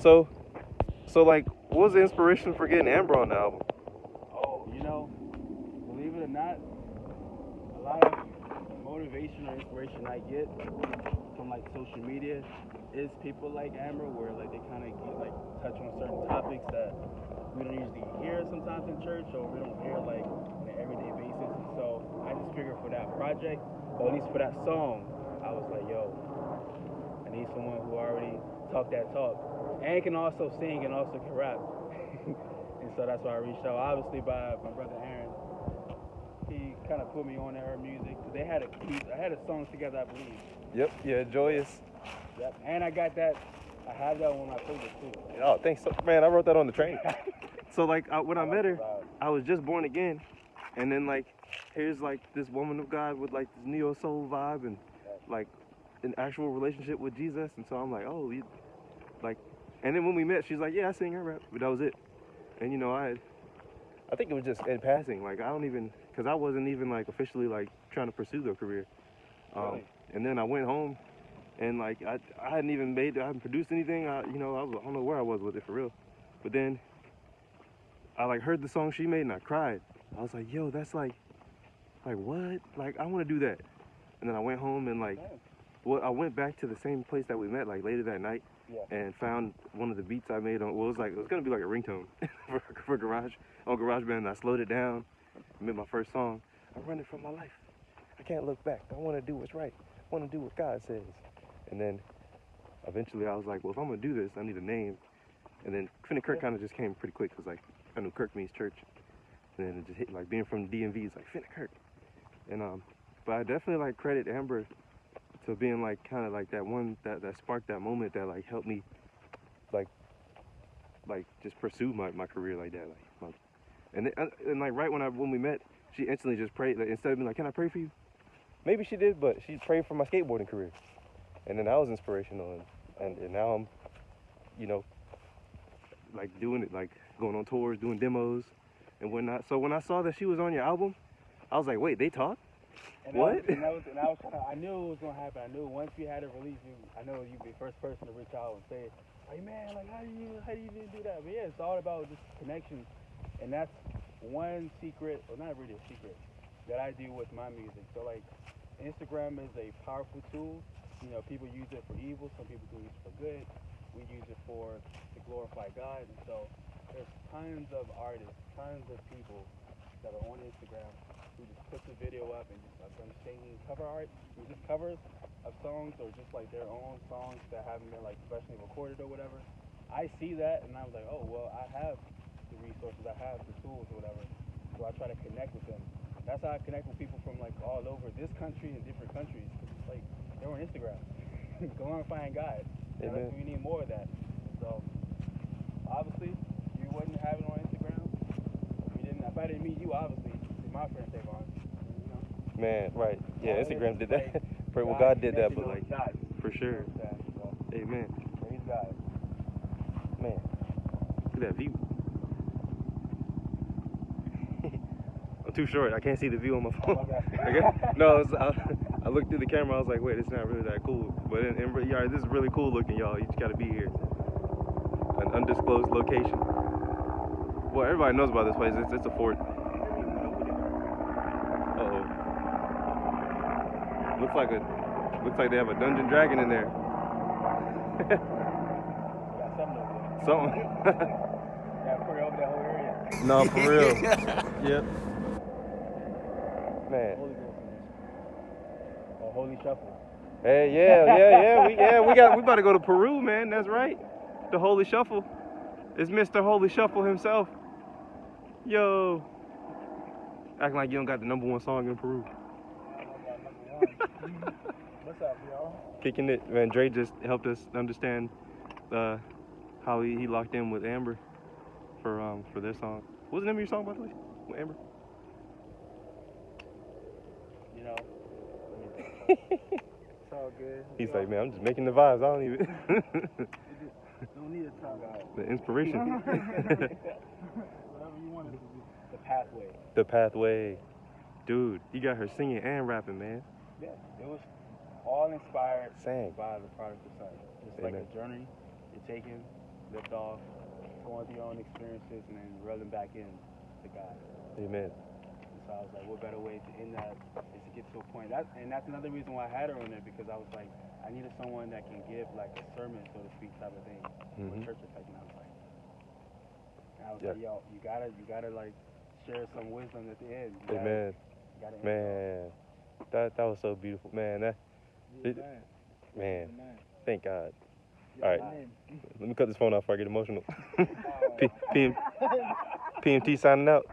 So, like, what was the inspiration for getting Amber on the album? Oh, believe it or not, a lot of motivation or inspiration I get from like social media is people like Amber, where like they kind of like touch on certain topics that we don't usually hear sometimes in church, or we don't hear like on an everyday basis. And so I just figured for that project, or at least for that song, I was like, yo, I need someone who already talk that talk and can also sing and also can rap. And so that's why I reached out. Obviously, by my brother Aaron, he kind of put me on to her music. They had I had a song together, I believe. Yep. Yeah. Joyous. Yep. And I got that. I have that one on my playlist too. Oh, thanks, man. I wrote that on the train. So like, when I met her, I was just born again, and then like, here's like this woman of God with like this neo soul vibe and like an actual relationship with Jesus, and so I'm like, oh, like, and then when we met, she's like, yeah, I sing and rap, but that was it. And I think it was just in passing. Like because I wasn't even like officially like trying to pursue the career. Really? And then I went home, and like I hadn't produced anything. I don't know where I was with it for real. But then I like heard the song she made and I cried. I was like, yo, that's like what? Like I want to do that. And then I went home and like, I went back to the same place that we met like later that night. Yeah. And found one of the beats I made on. Well, it was gonna be like a ringtone for GarageBand. And I slowed it down, made my first song. I'm running from my life. I can't look back. I want to do what's right. I want to do what God says. And then eventually I was like, well, if I'm gonna do this, I need a name. And then Finna Kirk kind of just came pretty quick because like I knew Kirk means church. And then it just hit like being from the DMV. It's like Finna Kirk. And but I definitely like credit Amber to being like kind of like that one that sparked that moment that like helped me like just pursue my career like that, and like right when we met, she instantly just prayed, like, instead of being like, can I pray for you? Maybe she did, but she prayed for my skateboarding career, and then that was inspirational, and now I'm like doing it, like going on tours, doing demos and whatnot. So when I saw that she was on your album, I was like, wait, they talk? And What? I knew it was gonna happen. I knew once we had it released, I know you'd be the first person to reach out and say, like, man, like how do you even do that? But yeah, it's all about just connections, and that's one secret, or not really a secret, that I do with my music. So like, Instagram is a powerful tool. People use it for evil. Some people do use it for good. We use it to glorify God. And so there's tons of artists, tons of people that are on Instagram who just put the video up and just them singing cover art, or just covers of songs, or just like their own songs that haven't been like professionally recorded or whatever. I see that and I'm like, oh well, I have the resources, I have the tools or whatever, so I try to connect with them. That's how I connect with people from like all over this country and different countries, because it's like they're on Instagram, glorifying God. Amen. We need more of that. So obviously, you wouldn't have it on Instagram. If I didn't meet you, obviously, it's my friend Savon. Man, right. Yeah, Instagram did that. Well, God did that, but like, for sure. Amen. Praise God. Man, look at that view. I'm too short. I can't see the view on my phone. Okay? No, I looked through the camera. I was like, wait, it's not really that cool. But yeah, this is really cool looking, y'all. You just got to be here. An undisclosed location. Well, everybody knows about this place. It's a fort. Uh-oh. Looks like they have a dungeon dragon in there. Something. Yeah, put it over that whole area. No, for real. Yep. Man. Holy Shuffle. Hey, yeah. We about to go to Peru, man. That's right. The Holy Shuffle. It's Mr. Holy Shuffle himself. Yo. Acting like you don't got the #1 song in Peru. What's up, y'all? Kicking it, man. Dre just helped us understand how he locked in with Amber for their song. What was the name of your song, by the way? With Amber? It's all good. He's like, man, I'm just making the vibes. I don't even. Don't need to talk about The inspiration. whatever you want it to be. The pathway. The pathway. Dude, you got her singing and rapping, man. Yeah, it was all inspired Sang. by the prodigal son. It's like a journey. It's taken, lift off, going through your own experiences, and then rolling back in to God. Amen. And so I was like, what better way to end that is to get to a point. That's another reason why I had her on there, because I was like, I needed someone that can give like a sermon, so to speak, type of thing, or church effect. And I was like, yo, you gotta like share some wisdom at the end. Amen. Man, that was so beautiful, man. Man, thank God. All right, let me cut this phone off before I get emotional. PMT signing out.